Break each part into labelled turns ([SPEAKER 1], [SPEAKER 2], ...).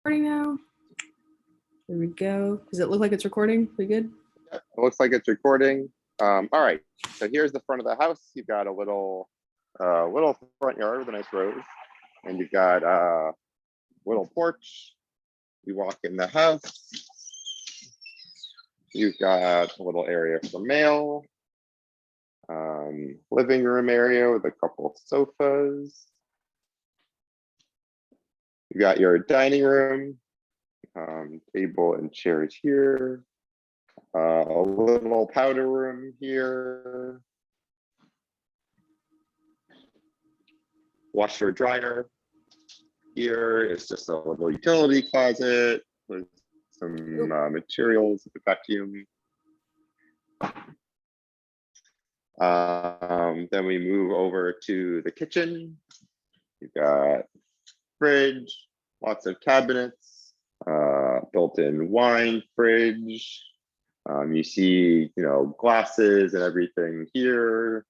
[SPEAKER 1] recording now? There we go. Does it look like it's recording? We good?
[SPEAKER 2] It looks like it's recording. All right, so here's the front of the house. You've got a little front yard with a nice rose, and you've got a little porch. You walk in the house. You've got a little area for mail. Living room area with a couple sofas. You got your dining room, table and chairs here. A little powder room here. Washer dryer. Here is just a little utility closet with some materials, the vacuum. Then we move over to the kitchen. You've got fridge, lots of cabinets, built-in wine fridge. You see, glasses and everything here,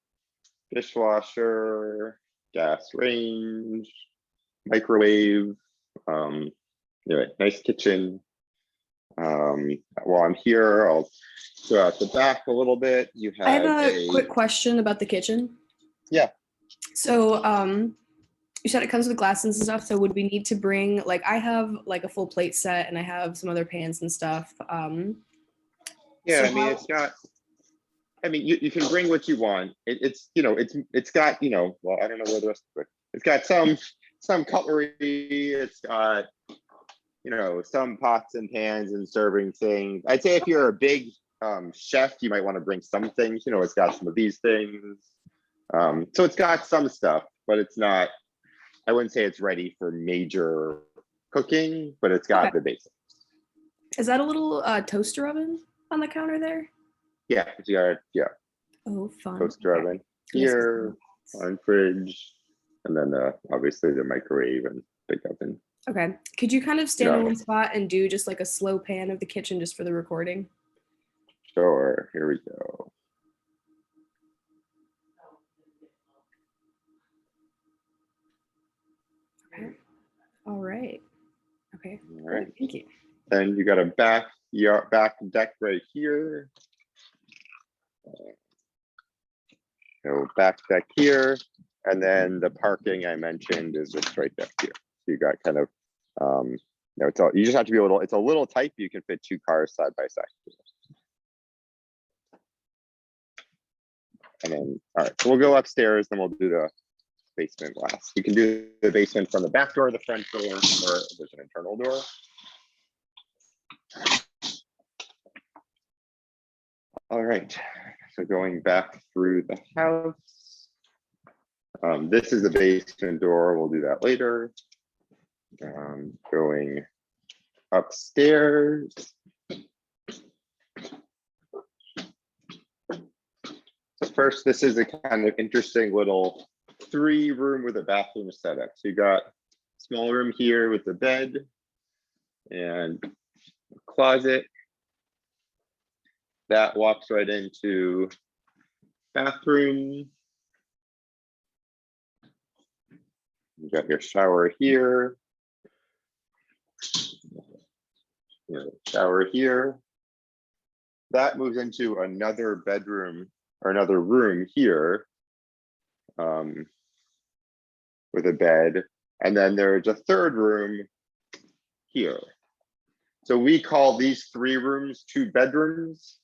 [SPEAKER 2] dishwasher, gas range, microwave. Anyway, nice kitchen. While I'm here, I'll go out the back a little bit. You have
[SPEAKER 1] I have a quick question about the kitchen.
[SPEAKER 2] Yeah.
[SPEAKER 1] So you said it comes with glasses and stuff. So would we need to bring, like, I have like a full plate set and I have some other pans and stuff.
[SPEAKER 2] Yeah,
[SPEAKER 1] so
[SPEAKER 2] I mean, it's got, you can bring what you want. It's got, well, I don't know where the rest of it. It's got some cutlery. It's got, some pots and pans and serving things. I'd say if you're a big chef, you might want to bring some things. It's got some of these things. So it's got some stuff, but it's not, I wouldn't say it's ready for major cooking, but it's got the basics.
[SPEAKER 1] Is that a little toaster oven on the counter there?
[SPEAKER 2] Yeah, yeah.
[SPEAKER 1] Oh, fun.
[SPEAKER 2] Toaster oven here, on fridge, and then obviously the microwave and big oven.
[SPEAKER 1] Okay. Could you kind of stand in one spot and do just like a slow pan of the kitchen just for the recording?
[SPEAKER 2] Sure. Here we go.
[SPEAKER 1] Okay. All right. Okay.
[SPEAKER 2] All right.
[SPEAKER 1] Thank you.
[SPEAKER 2] Then you got a back deck right here. So back deck here, and then the parking I mentioned is just right back here. So you got kind of, you just have to be it's a little tight, but you can fit two cars side by side. And then, all right, so we'll go upstairs, then we'll do the basement last. You can do the basement from the back door, the front door, or there's an internal door. All right, so going back through the house. This is the basement door, we'll do that later. Going upstairs. So first, this is a kind of interesting little 3-room with a bathroom setup. So you got a small room here with the bed and a closet. That walks right into bathroom. You got your shower here. Shower here. That moves into another bedroom or another room here with a bed. And then there's a 3rd room here. So we call these 3 rooms 2 bedrooms.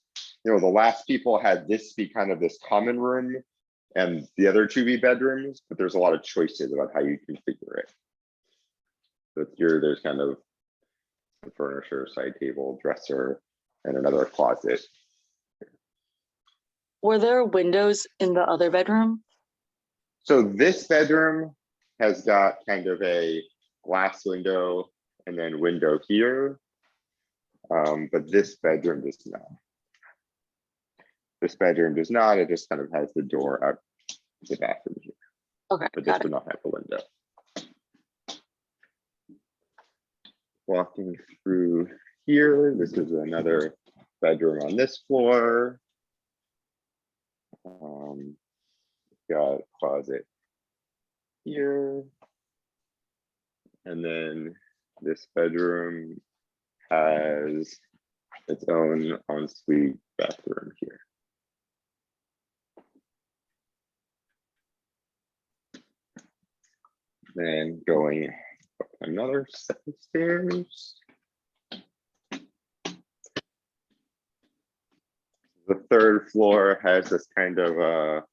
[SPEAKER 2] The last people had this be kind of this common room and the other 2 be bedrooms, but there's a lot of choices about how you configure it. So here, there's kind of the furniture, side table, dresser, and another closet.
[SPEAKER 3] Were there windows in the other bedroom?
[SPEAKER 2] So this bedroom has got kind of a glass window and then window here, but this bedroom does not. This bedroom does not, it just kind of has the door out to the bathroom here.
[SPEAKER 3] Okay,
[SPEAKER 2] but this does not have the window. Walking through here, this is another bedroom on this floor. Got a closet here. And then This bedroom has its own ensuite bathroom here. Then going up another set of stairs. The third floor has this kind of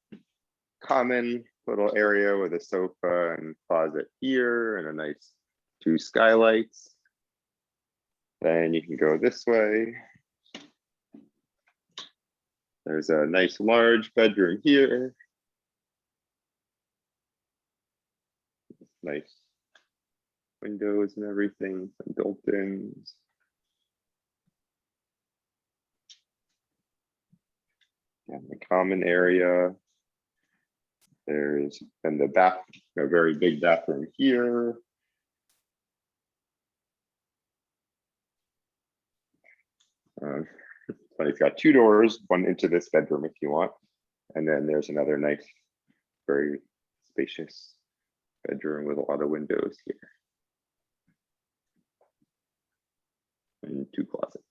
[SPEAKER 2] common little area with a sofa and closet here and a nice 2 skylights. Then you can go this way. There's a nice large bedroom here. Nice windows and everything, some built-ins. And the common area. There's and the bath, a very big bathroom here. But it's got 2 doors, one into this bedroom if you want. And then there's another nice, very spacious bedroom with a lot of windows here. And 2 closets.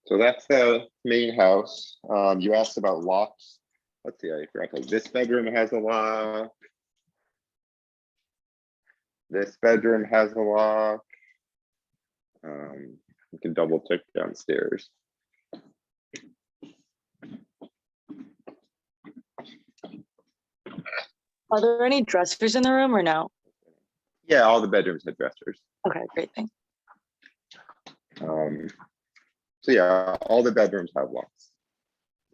[SPEAKER 2] So that's the main house. You asked about locks. Let's see, I forgot. Like this bedroom has a lock. This bedroom has a lock. You can double check downstairs.
[SPEAKER 3] Are there any dressers in the room or no?
[SPEAKER 2] Yeah, all the bedrooms have dressers.
[SPEAKER 3] Okay, great, thanks.
[SPEAKER 2] So yeah, all the bedrooms have locks.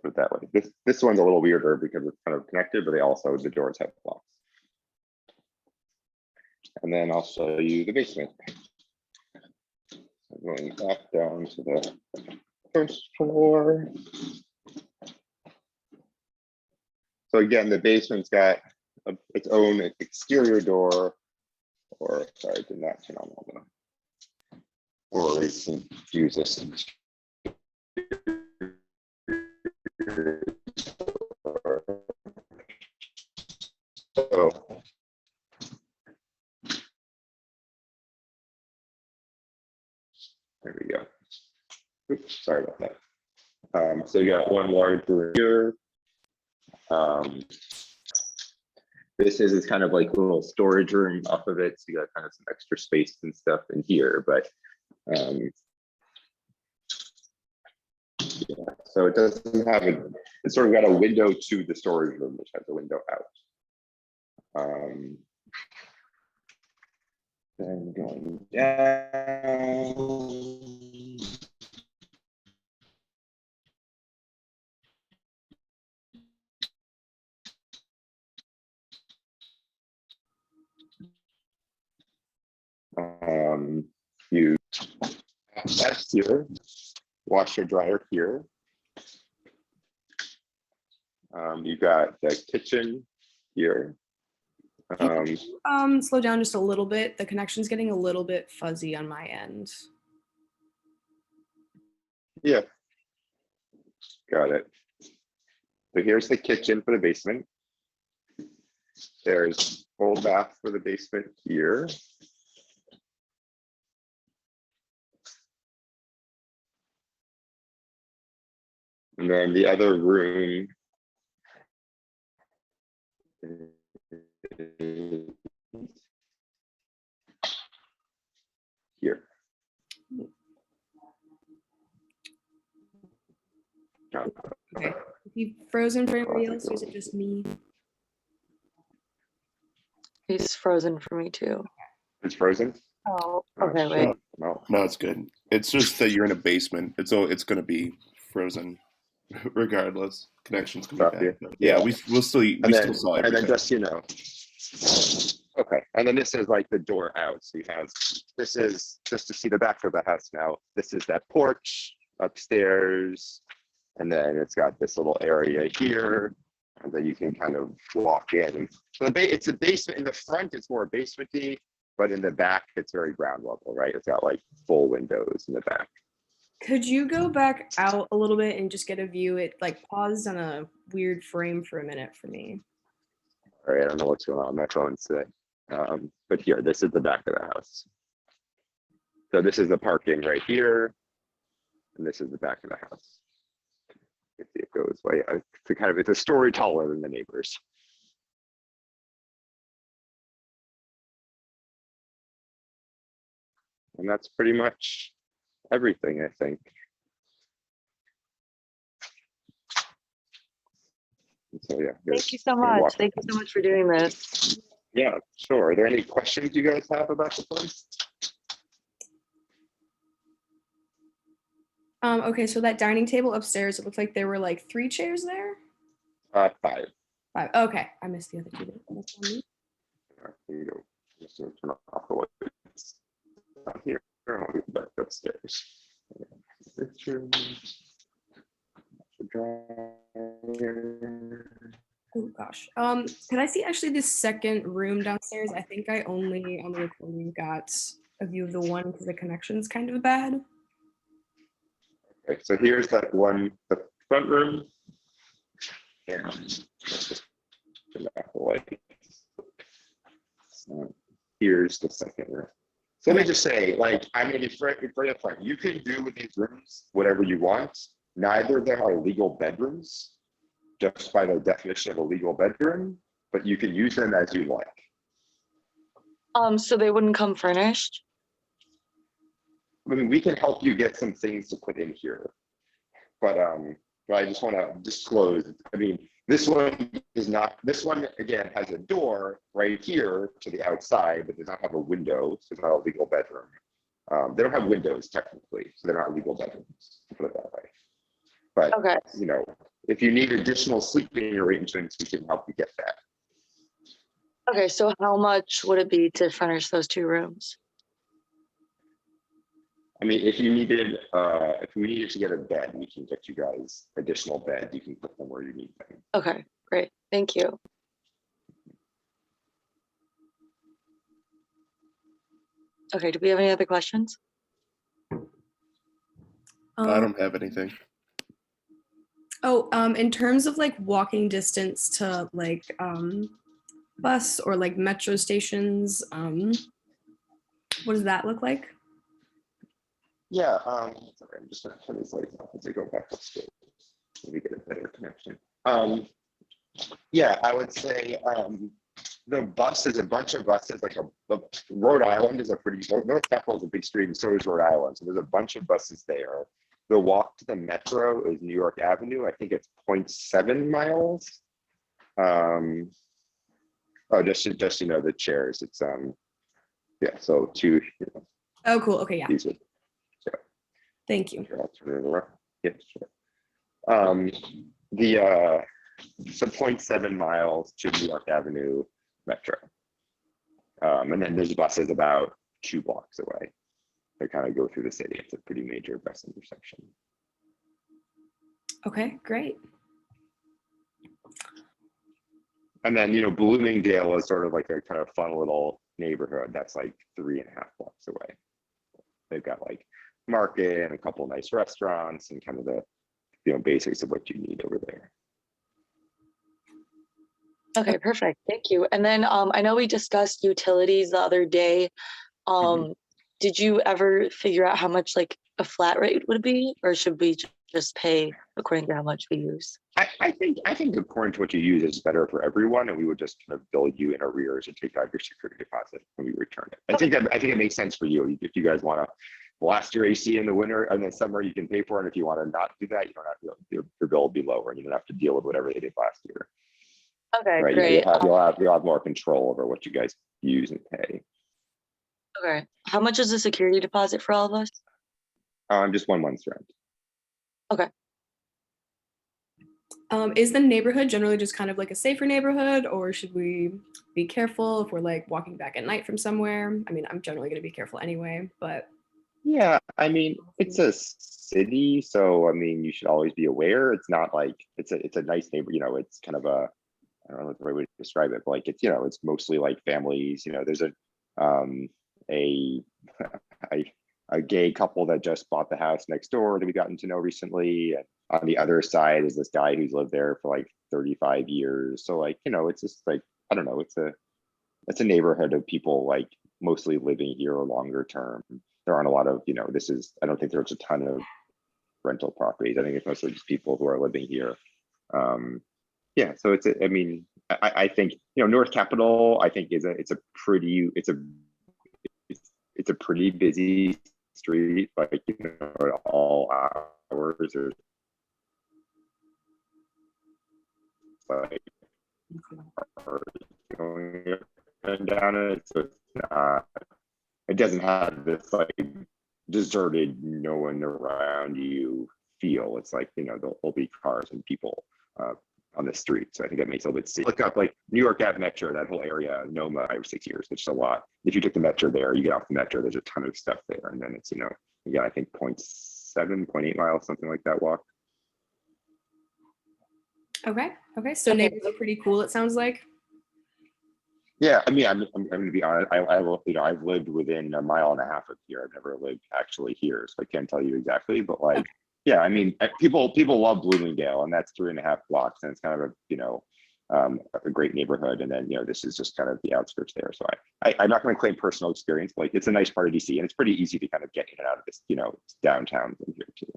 [SPEAKER 2] Put it that way. This one's a little weirder because it's kind of connected, but they also, the doors have locks. And then I'll show you the basement. Going back down to the first floor. So again, the basement's got its own exterior door, or sorry, did not turn on all the. Or we can use this. So there we go. Oops, sorry about that. So you got one large room here. This is kind of like a little storage room off of it. So you got kind of some extra space and stuff in here, but yeah, so it doesn't have it's sort of got a window to the storage room, which has a window out. Then going down. You that's here, washer dryer here. You got the kitchen here.
[SPEAKER 1] Slow down just a little bit. The connection's getting a little bit fuzzy on my end.
[SPEAKER 2] Yeah, got it. So here's the kitchen for the basement. There's full bath for the basement here. And then the other room is here.
[SPEAKER 1] Okay. Is he frozen for anybody else, or is it just me?
[SPEAKER 3] He's frozen for me too.
[SPEAKER 2] It's frozen?
[SPEAKER 3] Oh, okay, wait.
[SPEAKER 2] No.
[SPEAKER 4] No, it's good. It's just that you're in a basement. It's going to be frozen regardless. Connections can be
[SPEAKER 2] Copy.
[SPEAKER 4] bad. But yeah, we'll still still saw
[SPEAKER 2] and then
[SPEAKER 4] everything.
[SPEAKER 2] just, you know. Okay, and then this is like the door out. So you have, this is just to see the back of the house now. This is that porch upstairs. And then it's got this little area here. And then you can kind of walk in. So it's a basement. In the front, it's more basement-y, but in the back, it's very ground level, right? It's got like full windows in the back.
[SPEAKER 1] Could you go back out a little bit and just get a view? It like paused on a weird frame for a minute for me.
[SPEAKER 2] All right, I don't know what's going on with my phone today. But here, this is the back of the house. So this is the parking right here. And this is the back of the house. You can see it goes way, it's a story taller than the neighbors. And that's pretty much everything, I think. So yeah.
[SPEAKER 3] Thank you so much. Thank you so much for doing this.
[SPEAKER 2] Yeah, sure. Are there any questions you guys have about the place?
[SPEAKER 1] Okay, so that dining table upstairs, it looked like there were like 3 chairs there.
[SPEAKER 2] 5.
[SPEAKER 1] 5. Okay, I missed the other 2. That's on me.
[SPEAKER 2] Here you go. Just gonna turn off the lights. Down here. I'll get back upstairs. Picture.
[SPEAKER 1] Oh gosh. Can I see actually the second room downstairs? I think I only on the recording got a view of the one because the connection's kind of bad.
[SPEAKER 2] Okay, so here's that one, the front room. And let's just turn off the light. So here's the second room. So let me just say, like, I mean, it's very upfront. You can do with these rooms whatever you want. Neither of them are legal bedrooms, just by the definition of a legal bedroom, but you can use them as you like.
[SPEAKER 3] So they wouldn't come furnished?
[SPEAKER 2] I mean, we can help you get some things to put in here, but I just want to disclose. I mean, this one is not. This one again has a door right here to the outside, but does not have a window, so it's not a legal bedroom. They don't have windows technically, so they're not legal bedrooms. To put it that way. But
[SPEAKER 3] Okay.
[SPEAKER 2] you know, if you need additional sleeping arrangements, we can help you get that.
[SPEAKER 3] Okay, so how much would it be to furnish those 2 rooms?
[SPEAKER 2] I mean, if we needed to get a bed, we can get you guys additional bed. You can put them where you need them.
[SPEAKER 3] Okay, great. Thank you. Okay, do we have any other questions?
[SPEAKER 4] I don't have anything.
[SPEAKER 1] In terms of like walking distance to like bus or like metro stations, what does that look like?
[SPEAKER 2] Yeah, sorry, I'm just gonna turn these lights off as I go back upstairs. Maybe get a better connection. Yeah, I would say the bus is a bunch of buses, like Rhode Island is a pretty, North Capitol is a big street, and so is Rhode Island. So there's a bunch of buses there. The walk to the metro is New York Avenue. I think it's 0.7 miles. Oh, just you know, the chairs. It's yeah, so 2. You know,
[SPEAKER 1] Oh, cool. Okay, yeah.
[SPEAKER 2] these are,
[SPEAKER 1] Thank you.
[SPEAKER 2] I'll turn it around. Yeah, sure. So 0.7 miles to New York Avenue Metro. And then there's buses about 2 blocks away. They kind of go through the city. It's a pretty major bus intersection.
[SPEAKER 1] Okay, great.
[SPEAKER 2] And then, you know, Bloomingdale is sort of like a kind of fun little neighborhood that's like 3.5 blocks away. They've got like market and a couple of nice restaurants and kind of the, you know, basics of what you need over there.
[SPEAKER 3] Okay, perfect. Thank you. And then I know we discussed utilities the other day. Did you ever figure out how much like a flat rate would be, or should we just pay according to how much we use?
[SPEAKER 2] I think according to what you use is better for everyone, and we would just kind of bill you in arrears and take out your security deposit when we return it. I think it makes sense for you if you guys want to blast your AC in the winter and then summer you can pay for it. If you want to not do that, you don't have to. Your bill will be lower, and you don't have to deal with whatever they did last year.
[SPEAKER 3] Okay,
[SPEAKER 2] right?
[SPEAKER 3] great.
[SPEAKER 2] You'll have more control over what you guys use and pay.
[SPEAKER 3] Okay, how much is the security deposit for all of us?
[SPEAKER 2] Just 1 month's rent.
[SPEAKER 3] Okay.
[SPEAKER 1] Is the neighborhood generally just kind of like a safer neighborhood, or should we be careful if we're like walking back at night from somewhere? I mean, I'm generally going to be careful anyway, but
[SPEAKER 2] yeah, I mean, it's a city, so I mean, you should always be aware. It's not like it's a nice neighbor, you know. It's kind of a, I don't know what the right way to describe it, but like it's, you know, it's mostly like families. You know, there's a gay couple that just bought the house next door that we gotten to know recently. And on the other side is this guy who's lived there for like 35 years. So like, you know, it's just like I don't know, it's a neighborhood of people like mostly living here longer term. There aren't a lot of, I don't think there's a ton of rental properties. I think it's mostly just people who are living here. Yeah, so I think, North Capitol, I think it's a pretty busy street, like, at all hours. There's like cars going up and down it, so it doesn't have this like deserted, no one around you feel. It's like, there'll be cars and people on the street. So I think that makes it a little bit safe. Look up like New York Ave Metro, that whole area, Noma, 5 or 6 years, which is a lot. If you took the Metro there, you get off the Metro, there's a ton of stuff there. And then it's, again, I think 0.7, 0.8 miles, something like that walk.
[SPEAKER 1] Okay. So
[SPEAKER 3] Okay.
[SPEAKER 1] neighbors are pretty cool, it sounds like.
[SPEAKER 2] Yeah, I'm going to be honest. I've lived within a mile and a half of here. I've never lived actually here, so I can't tell you exactly. But like, yeah, people love Bloomingdale, and that's 3.5 blocks, and it's kind of a great neighborhood. And then this is just kind of the outskirts there. So I'm not going to claim personal experience, but like, it's a nice part of DC, and it's pretty easy to kind of get in and out of this downtown from here too.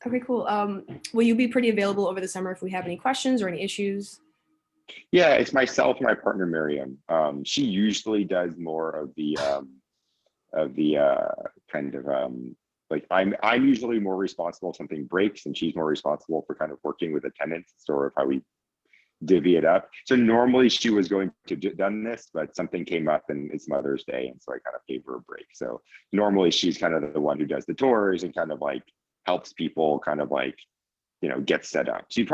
[SPEAKER 1] Okay, cool. Will you be pretty available over the summer if we have any questions or any issues?
[SPEAKER 2] Yeah, it's myself and my partner Miriam. She usually does more of the kind of like I'm usually more responsible if something breaks, and she's more responsible for kind of working with the tenants, sort of how we divvy it up. So normally she was going to done this, but something came up and it's Mother's Day, and so I kind of gave her a break. So normally she's kind of the one who does the tours and kind of like helps people kind of like get set up. So you'd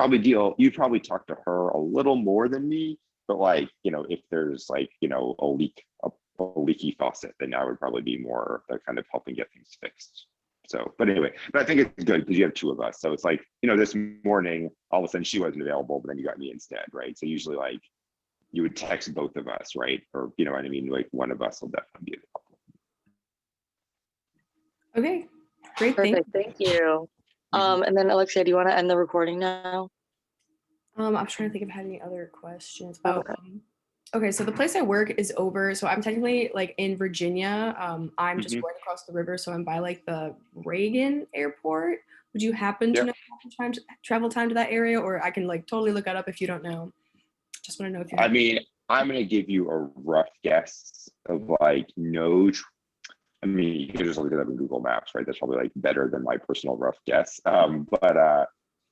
[SPEAKER 2] probably talk to her a little more than me, but like, if there's like, a leaky faucet, then I would probably be more the kind of helping get things fixed. So, but anyway, but I think it's good because you have two of us. So it's like, this morning, all of a sudden she wasn't available, but then you got me instead, right? So usually like you would text both of us, right? Or, you know what I mean? Like one of us will definitely be available.
[SPEAKER 1] Okay, great.
[SPEAKER 3] Perfect. Thank you. And then Alexia, do you want to end the recording now?
[SPEAKER 1] I'm trying to think if I had any other questions.
[SPEAKER 3] Okay.
[SPEAKER 1] Okay, so the place I work is over. So I'm technically like in Virginia. I'm just right across the river, so I'm by like the Reagan Airport. Would you happen to know travel time to that area, or I can like totally look it up if you don't know? Just want to know if you.
[SPEAKER 2] I'm going to give you a rough guess of like you can just look it up in Google Maps, right? That's probably like better than my personal rough guess. But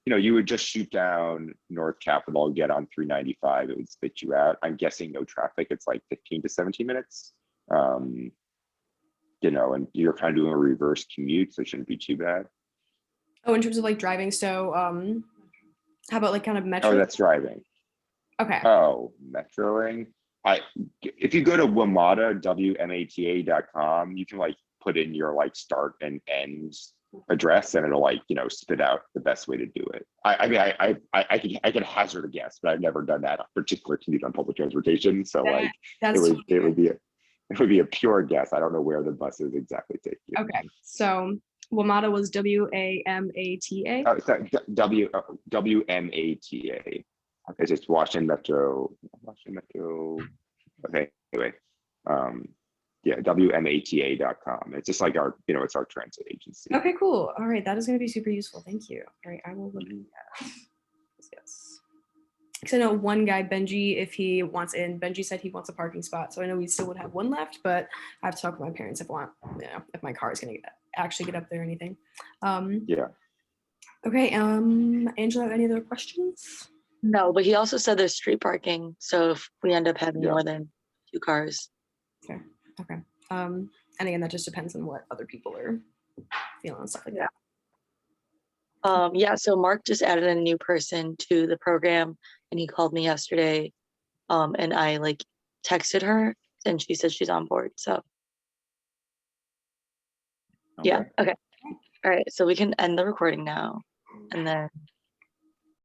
[SPEAKER 2] you would just shoot down North Capitol, get on 395, it would spit you out. I'm guessing no traffic. It's like 15 to 17 minutes. And you're kind of doing a reverse commute, so it shouldn't be too bad.
[SPEAKER 1] Oh, in terms of like driving, so how about like kind of metro?
[SPEAKER 2] Oh, that's driving.
[SPEAKER 1] Okay.
[SPEAKER 2] Oh, metroing. If you go to WMATA, WMATA.com, you can like put in your like start and end address, and it'll like spit out the best way to do it. I can hazard a guess, but I've never done that particular commute on public transportation. So it would be a pure guess. I don't know where the buses exactly take you.
[SPEAKER 1] Okay, so WMATA was WAMATA.
[SPEAKER 2] Oh, sorry, WMATA. Okay, it's Washington Metro. Okay, anyway, yeah, WMATA.com. It's just like our, it's our transit agency.
[SPEAKER 1] Okay, cool. All right, that is going to be super useful. Thank you. All right, I will look at that. Yes. Because I know one guy, Benji, if he wants in, Benji said he wants a parking spot. So I know we still would have one left, but I have to talk with my parents if my car is going to actually get up there or anything.
[SPEAKER 2] Yeah.
[SPEAKER 1] Okay, Angela, any other questions?
[SPEAKER 3] No, but he also said there's street parking. So if we end up having more than 2 cars.
[SPEAKER 1] Okay. And again, that just depends on what other people are feeling and stuff like that.
[SPEAKER 3] So Mark just added a new person to the program, and he called me yesterday. And I like texted her, and she said she's on board. So yeah. Okay. All right. So we can end the recording now, and then